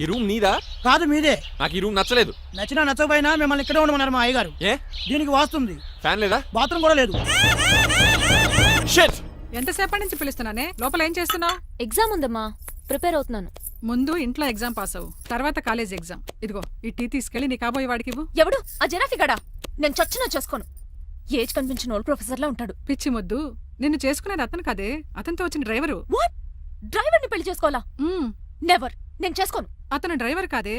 ఈ రూమ్ నీదా? కాదు మీదే. నాకు ఈ రూమ్ నచ్చలేదు. నచ్చినా నచ్చకపోయినా మిమ్మల్ని ఇక్కడే ఉండమన్నారు మా అయ్యగారు. ఏ? దీనికి వాస్తుంది. ఫ్యాన్ లేదా? బాత్రూమ్ కూడా లేదు. షిట్. ఎంతసేపటి నుంచి పిలుస్తున్నానే? లోపల ఏం చేస్తున్నావు? ఎగ్జామ్ ఉందమ్మా, ప్రిపేర్ అవుతున్నాను. ముందు ఇంట్లో ఎగ్జామ్ పాస్ అవ్వు, తర్వాత కాలేజ్ ఎగ్జామ్. ఇదిగో ఈ టీ తీసుకెళ్లి నీ కాబోయే వాడికి ఇవ్వు. ఎవడు ఆ జరాఫీ గడా? నేను చచ్చినా చేసుకోను. ఏజ్ కనిపించిన ఓల్డ్ ప్రొఫెసర్ లా ఉంటాడు. పిచ్చి ముద్దు, నిన్ను చేసుకునేది అతను కాదే, అతనితో వచ్చిన డ్రైవరు. వాట్? డ్రైవర్ ని పెళ్లి చేసుకోవాలా? నెవర్, నేను చేసుకోను. అతను డ్రైవర్ కాదే,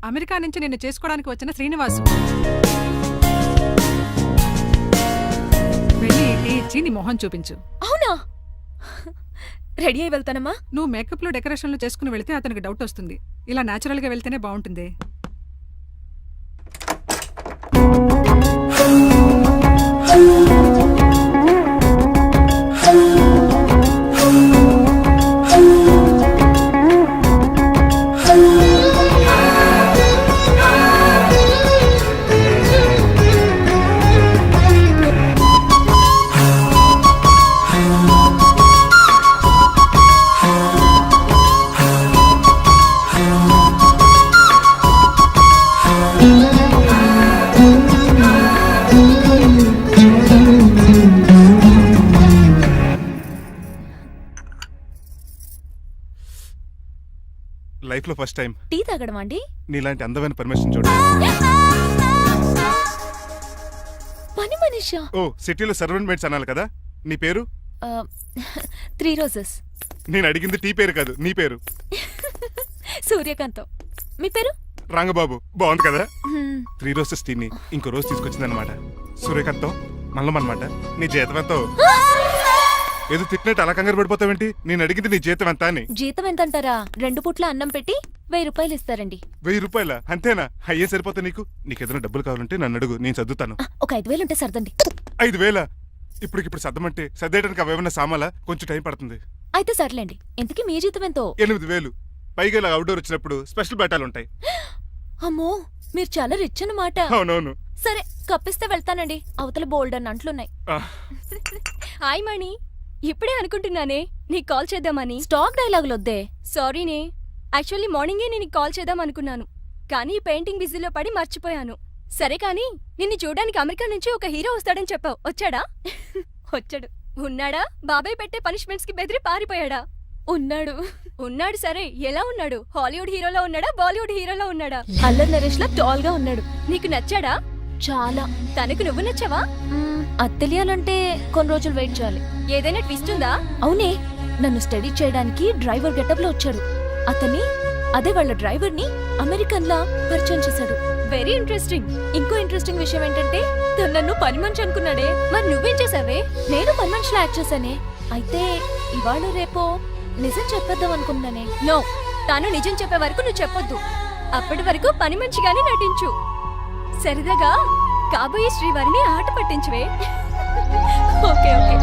అమెరికా నుంచి నిన్ను చేసుకోవడానికి వచ్చిన శ్రీనివాసు. వెళ్ళి ఈ టీ ఇచ్చి నీ మొహం చూపించు. అవునా? రెడీ అయి వెళ్తానమ్మా. నువ్వు మేకప్ లో డెకరేషన్లు చేసుకుని వెళ్తే అతనికి డౌట్ వస్తుంది. ఇలా నేచురల్ గా వెళ్తేనే బాగుంటుంది. లైఫ్ లో ఫస్ట్ టైం టీ తాగడం అండి. నీలాంటి అందమైన పర్మిషన్ చూడు. పని మనిషా? ఓ, సిటీలో సర్వెంట్ మేట్స్ అనాలి కదా. నీ పేరు? 3 రోజెస్. నేను అడిగింది టీ పేరు కాదు, నీ పేరు. సూర్యకాంతం. మీ పేరు? రంగబాబు. బాగుంది కదా. 3 రోజెస్ టీని ఇంకో రోజు తీసుకొచ్చిందనమాట. సూర్యకాంతం మల్లం అనమాట. నీ జీతం ఎంతో? ఏదో తిట్టినట్టు అలా కంగారు పడిపోతావేంటి? నేను అడిగింది నీ జీతం ఎంత అని. జీతం ఎంత అంటారా? 2 పూట్ల అన్నం పెట్టి 1000 రూపాయలు ఇస్తారండి. 1000 రూపాయల? అంతేనా? అయ్యే సరిపోతా నీకు. నీకు ఏదైనా డబ్బులు కావాలంటే నన్ను అడుగు, నేను చదువుతాను. ఒక 5000 ఉంటే సర్దండి. 5000? ఇప్పుడు సర్దమంటే సర్దేయడానికి అవేమన్నా సామాలా? కొంచెం టైం పడుతుంది. అయితే సర్లేండి. ఇంతకీ మీ జీతం ఎంతో? 8000. పైగా ఇలా అవుట్డోర్ వచ్చినప్పుడు స్పెషల్ బట్టాలు ఉంటాయి. అమ్మో, మీరు చాలా రిచ్ అన్నమాట. అవునవును. సరే, కప్పిస్తే వెళ్తానండి. అవతల బోల్డ్ అన్న అంట్లున్నాయి. హాయ్ మణి, ఇప్పుడే అనుకుంటున్నానే నీకు కాల్ చేద్దామని. స్టాక్ డైలాగులు వద్దే. సారీనే, యాక్చువల్లీ మార్నింగే నేను కాల్ చేద్దాం అనుకున్నాను, కానీ పెయింటింగ్ బిజీలో పడి మర్చిపోయాను. సరే కానీ నిన్ను చూడడానికి అమెరికా నుంచి ఒక హీరో వస్తాడని చెప్పావు. వచ్చాడా? వచ్చాడు. ఉన్నాడా? బాబాయ్ పెట్టే పనిష్మెంట్స్ కి బెదిరి పారిపోయాడా? ఉన్నాడు ఉన్నాడు సరే, ఎలా ఉన్నాడు? హాలీవుడ్ హీరోలో ఉన్నాడా, బాలీవుడ్ హీరోలో ఉన్నాడా? అల్లరి నరేష్ లా టాల్ గా ఉన్నాడు. నీకు నచ్చాడా? చాలా. తనకు నువ్వు నచ్చావా? అది తెలియాలంటే కొన్ని రోజులు వెయిట్ చేయాలి. ఏదైనా ట్విస్ట్ ఉందా? అవునే, నన్ను స్టడీ చేయడానికి డ్రైవర్ గెటప్ లో వచ్చాడు. అదే వాళ్ళ డ్రైవర్ ని అమెరికన్ లా పరిచయం చేశాడు. Very interesting. ఇంకో ఇంట్రెస్టింగ్ విషయం ఏంటంటే తను నన్ను పని మనిషి అనుకున్నాడే. మరి నువ్వేం చేసావే? నేను పని మనిషిలా యాక్ట్ చేశానే. అయితే ఇవాళ రేపో నిజం చెప్పేద్దాం అనుకున్నానే. నో, తాను నిజం చెప్పే వరకు నువ్వు చెప్పొద్దు. అప్పటి వరకు పని మనిషిగానే నటించు. సరదాగా కాబోయే శ్రీవారిని ఆట పట్టించువే. Okay okay,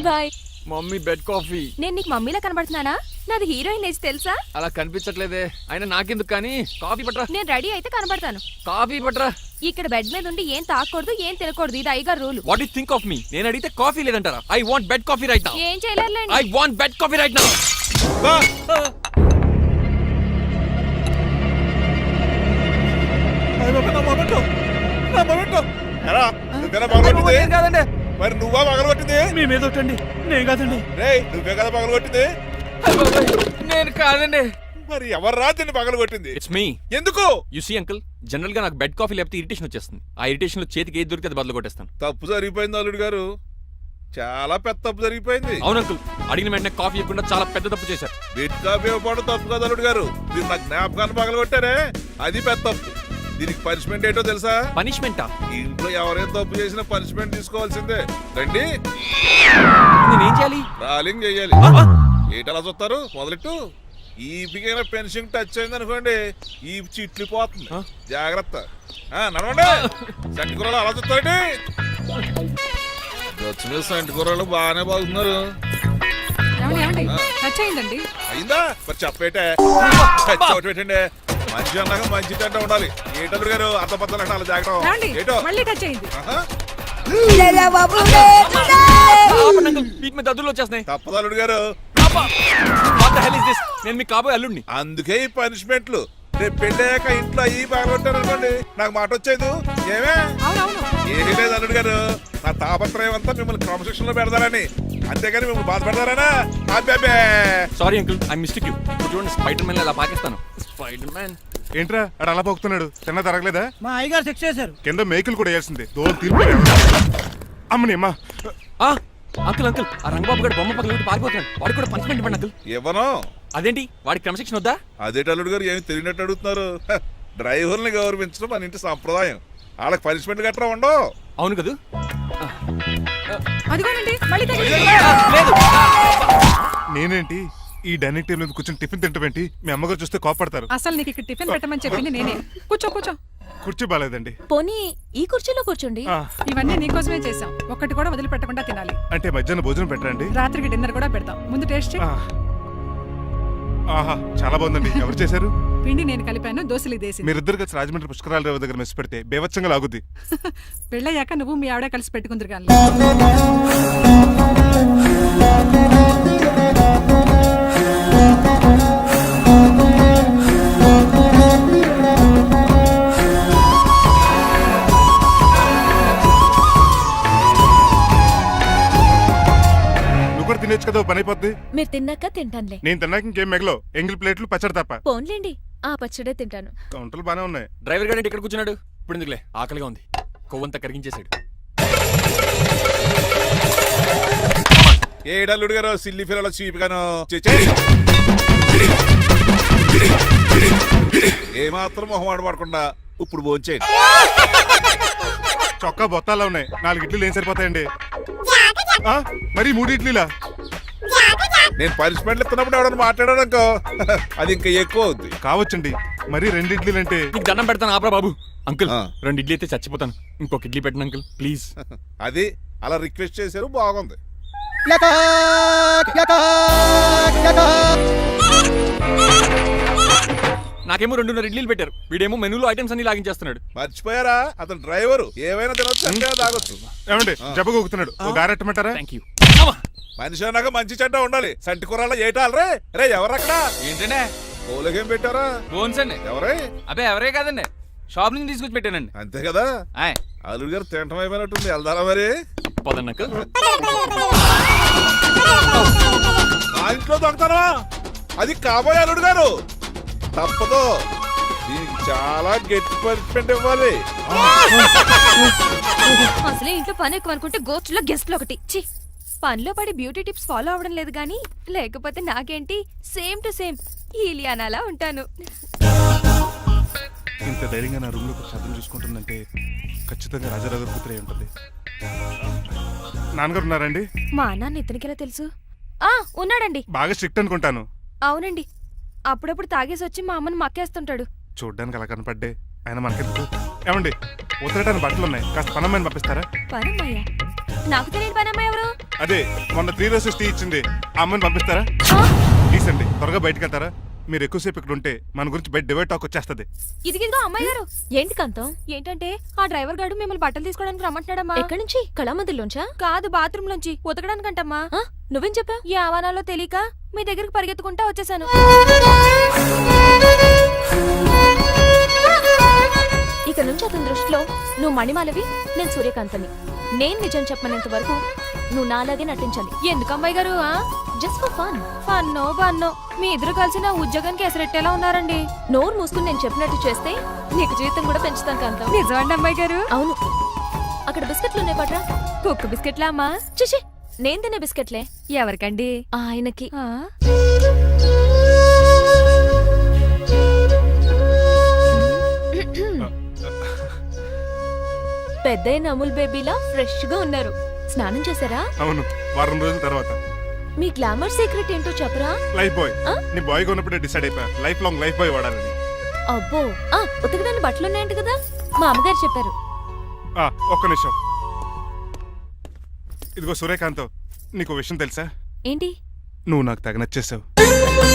bye. Mummy bed coffee. నేను నీకు మమ్మీలా కనబడుతున్నానా? నాది హీరోయిన్ ఏజ్ తెలుసా? అలా కనిపించట్లేదే. అయినా నాకెందుకు కానీ కాఫీ పట్రా. నేను రెడీ అయితే కనబడతాను. కాఫీ పట్రా. ఇక్కడ బెడ్ మీద ఉండి ఏం తాకూడదు, ఏం తినకూడదు. ఇది అయ్యగారు rule. What you think of me? నేను అడిగితే కాఫీ లేదంటారా? I want bed coffee right now. ఏం చేయలేరులేండి. I want bed coffee right now. కాదండి, మరి నువ్వా పగలగొట్టింది? మీ మీద ఒకటండి, నేను కాదండి. రేయ్, నువ్వే కదా పగలగొట్టింది? నేను కాదండి. మరి ఎవర్రా దీన్ని పగలగొట్టింది? It's me. ఎందుకు? యు సీ అంకుల్, జనరల్ గా నాకు బెడ్ కాఫీ లేకపోతే ఇరిటేషన్ వచ్చేస్తుంది. ఆ ఇరిటేషన్ లో చేతికి ఏది దొరికితే అది బదులు కొట్టేస్తాను. తప్పు జరిగిపోయింది అల్లుడు గారు, చాలా పెద్ద తప్పు జరిగిపోయింది. అవును అంకుల్, అడిగిన వెంటనే కాఫీ ఇవ్వకుండా చాలా పెద్ద తప్పు చేశారు. బెడ్ కాఫీ ఇవ్వడం తప్పు కదా అల్లుడు గారు, మీరు నా జ్ఞాపకాన్ని పగలగొట్టారే, అది పెద్ద తప్పు. దీనికి పనిష్మెంట్ ఏంటో తెలుసా? పనిష్మెంటా? ఇంట్లో ఎవరైనా తప్పు చేసినా పనిష్మెంట్ తీసుకోవాల్సిందే. రండి, నేనేం చేయాలి? రాలింగ్ చెయ్యాలి. ఏటలా చూస్తారు? మొదలెట్టు. ఈపికైనా పెన్షన్ టచ్ అయింది అనుకోండి, ఈ చిట్లు పోతుంది. జాగ్రత్త. నడవండి. సంటి కూరలు అలా చూస్తారండి. మీద సంటి కూరలు బాగానే బాగుతున్నారు. టచ్ అయిందండి. అయిందా? మరి చెప్పేటే చోటు పెట్టండి. మంచి అన్నాక మంచి తింట ఉండాలి. ఏటల్లుడు గారు అర్థపత్రాలు అలా జాగ్రత్త. ఏటో మళ్ళీ టచ్ అయింది. దద్దులు వచ్చేస్తున్నాయి. తప్పదల్లుడు గారు, నేను మీ కాబోయే అల్లుడిని. అందుకే ఈ పనిష్మెంట్లు. రేపు పెళ్ళాక ఇంట్లో అయ్యి బాగుంటారు అనుకోండి, నాకు మాట వచ్చేది ఏమే? ఏమీ లేదు అల్లుడు గారు, నా తాపత్రయం అంతా మిమ్మల్ని క్రమశిక్షణ లో పెడతారని, అంతేగాని మిమ్మల్ని బాధపడతారనా? అబ్బే. Sorry uncle, I mistake you. చూడండి, స్పైడర్ మ్యాన్ అలా పాకిస్తాను. స్పైడర్ మ్యాన్ ఏంట్రా అడు అలా పోతున్నాడు? తిన్న తరగలేదా? మా అయ్యగారు సెక్స్ చేశారు. కింద మేకులు కూడా వేయాల్సిందే. దోలు తీర్పు. అమ్మని అమ్మా. అంకుల్ అంకుల్, ఆ రంగబాబు గారు బొమ్మ పక్కన పారిపోతున్నాడు. వాడికి కూడా పనిష్మెంట్ ఇవ్వండి అంకుల్. ఇవ్వను. అదేంటి, వాడికి క్రమశిక్షణ వద్దా? అదేంటి అల్లుడు గారు, ఏమి తెలియనట్టు అడుగుతున్నారు? డ్రైవర్ని గౌరవించడం మన ఇంటి సంప్రదాయం. వాళ్ళకి పనిష్మెంట్ గట్రా ఉండవు. అవును కదా. అదిగోనండి, మళ్ళీ నేనేంటి ఈ డైనింగ్ టేబుల్ మీద కూర్చొని టిఫిన్ తింటామేంటి? మీ అమ్మగారు చూస్తే కోపడతారు. అసలు నీకు ఇక్కడ టిఫిన్ పెట్టమని చెప్పింది నేనే. కూర్చో కూర్చో. కుర్చీ బాలేదండి. పోనీ ఈ కుర్చీలో కూర్చోండి. ఇవన్నీ నీకోసమే చేసాం, ఒక్కటి కూడా వదిలిపెట్టకుండా తినాలి. అంటే మధ్యాహ్నం భోజనం పెట్టరండి? రాత్రికి డిన్నర్ కూడా పెడతాం. ముందు టేస్ట్ చేయి. ఆహా, చాలా బాగుందండి. ఎవరు చేశారు? పిండి నేను కలిపాను, దోశలు దేశీ. మీరిద్దరు కలిసి రాజమండ్రి పుష్కరాల రేవు దగ్గర మెస్ పెడితే బేవచ్చంగా లాగుద్ది. పెళ్ళయ్యాక నువ్వు మీ ఆవిడ కలిసి పెట్టుకుందరు కానీ. తినేచ్చు కదా, పని అయిపోద్ది. మీరు తిన్నాక తింటానులే. నేను తిన్నాక ఇంకేం మిగలవు. ఎంగిల్ ప్లేట్లు పచ్చడి తప్ప. పోన్లేండి, ఆ పచ్చడే తింటాను. కౌంటర్లు బానే ఉన్నాయి. డ్రైవర్ గారు ఇక్కడ కూర్చున్నాడు. ఇప్పుడు ఎందుకులే, ఆకలిగా ఉంది. కొవ్వంతా కరిగించేశాడు. ఏడల్లుడు గారు, సిల్లి ఫిల్లలో చీపిగాను ఏమాత్రం మొహమాట పడకుండా ఇప్పుడు భోంచేయండి. చొక్కా బొత్తాల్లో ఉన్నాయి. 4 ఇడ్లీలు ఏం సరిపోతాయండి? మరి 3 ఇడ్లీలా? నేను పనిష్మెంట్లు ఇస్తున్నప్పుడు ఎవడన్నా మాట్లాడాడు అనుకో, అది ఇంకా ఎక్కువ అవుద్ది. కావచ్చండి, మరి 2 ఇడ్లీలు అంటే. నీకు దండం పెడతాను, ఆపరా బాబు. అంకుల్, 2 ఇడ్లీ అయితే చచ్చిపోతాను. ఇంకొక ఇడ్లీ పెట్టండి అంకుల్, ప్లీజ్. అది అలా రిక్వెస్ట్ చేశారు, బాగుంది. నాకేమో 2.5 ఇడ్లీలు పెట్టారు. వీడేమో మెనూలో ఐటమ్స్ అన్ని లాగించేస్తున్నాడు. మర్చిపోయారా, అతను డ్రైవరు. ఏమైనా తినొచ్చు, తాగొచ్చు. ఏమండి జబ్బగొక్కుతున్నాడు, ఓ గారెట్టమంటారా? Thank you. మనిషి అన్నాక మంచి చెడ్డ ఉండాలి. సంటి కూరలో ఏటాలరే. రే ఎవరక్కడ? ఏంటంటే పోలకేం పెట్టారా? బోన్స్ అండి. ఎవరే? అబ్బే ఎవరే కాదండి, షాప్ నుంచి తీసుకొచ్చి పెట్టానండి. అంతే కదా. అల్లుడు గారు తింటం అయిపోయినట్టుంది, వెళ్దారా మరి? పదన్నకు ఇంట్లో దొంగతనమా? అది కాబోయే అల్లుడు గారు. తప్పదు, దీనికి చాలా గట్టి పనిష్మెంట్ ఇవ్వాలి. అసలే ఇంట్లో పని ఎక్కువ అనుకుంటే గోస్ట్లో గెస్ట్లు ఒకటి. చి, పనిలో పడి బ్యూటీ టిప్స్ ఫాలో అవడం లేదు కానీ లేకపోతే నాకేంటి సేమ్ టు సేమ్ ఈలియానాలా ఉంటాను. ఇంత ధైర్యంగా నా రూమ్లో శబ్దం చూసుకుంటుందంటే ఖచ్చితంగా రాజారావు గారి కూతురే ఉంటుంది. నాన్నగారు ఉన్నారండి? మా నాన్న ఇతనికి ఎలా తెలుసు? ఉన్నాడండి. బాగా స్ట్రిక్ట్ అనుకుంటాను. అవునండి, అప్పుడప్పుడు తాగేసి వచ్చి మా అమ్మని మక్కేస్తుంటాడు. చూడ్డానికి అలా కనపడ్డే ఆయన మనకెందుకు? ఏమండి, ఉతరటానికి బట్టలు ఉన్నాయి, కాస్త పనమ్మని పంపిస్తారా? పనమ్మయ్య? నాకు తెలియని పనమ్మ ఎవరు? అదే మొన్న 3 రోజెస్ టీ ఇచ్చింది, ఆ అమ్మని పంపిస్తారా? ప్లీజ్ అండి, త్వరగా బయటకు వెళ్తారా? మీరు ఎక్కువసేపు ఇక్కడ ఉంటే మన గురించి బయట డివైడ్ టాక్ వచ్చేస్తుంది. ఇదిగిదిగో అమ్మాయి గారు. ఏంటి కాంతం? ఏంటంటే ఆ డ్రైవర్ గారు మిమ్మల్ని బట్టలు తీసుకోవడానికి రమ్మంటున్నాడమ్మా. ఎక్కడి నుంచి? కళామందిలోంచా? కాదు, బాత్రూమ్ లోంచి ఉతకడానికంటమ్మా. నువ్వేం చెప్పా? ఈ ఆవానాలో తెలియక మీ దగ్గరికి పరిగెత్తుకుంటా వచ్చేసాను. ఇక నుంచి అతని దృష్టిలో నువ్వు మణిమాలవి, నేను సూర్యకాంతని. నేను నిజం చెప్పనంత వరకు నువ్వు నాలాగే నటించాలి. ఎందుకు అమ్మాయి గారు? Just for fun. ఫన్నో బన్నో మీ ఇద్దరు కలిసి నా ఉద్యోగానికి ఎసరెట్టేలా ఉన్నారండి. నోరు మూసుకుని నేను చెప్పినట్టు చేస్తే నీకు జీవితం కూడా పెంచుతాను కాంతం. నిజమండి అమ్మాయి గారు? అవును. అక్కడ బిస్కెట్లు ఉన్నాయి పట్రా. కుక్క బిస్కెట్లా అమ్మా? చిచి, నేను తినే బిస్కెట్లే. ఎవరికండి? ఆయనకి. పెద్దయిన అమూల్ బేబీలా ఫ్రెష్ గా ఉన్నారు. స్నానం చేశారా? అవును, వారం రోజుల తర్వాత. మీ గ్లామర్ సీక్రెట్ ఏంటో చెప్పరా? Lifebuoy. నీ బాయ్ కొన్నప్పుడే డిసైడ్ అయిపోయా లైఫ్ లాంగ్ లైఫ్ బాయ్ వాడాలని. అబ్బో, ఉతకడానికి బట్టలు ఉన్నాయంట కదా, మా అమ్మగారు చెప్పారు. ఒక్క నిమిషం. ఇదిగో సూర్యకాంత్, నీకు విషయం తెలుసా? ఏంటి? నువ్వు నాకు తెగ నచ్చేసావు.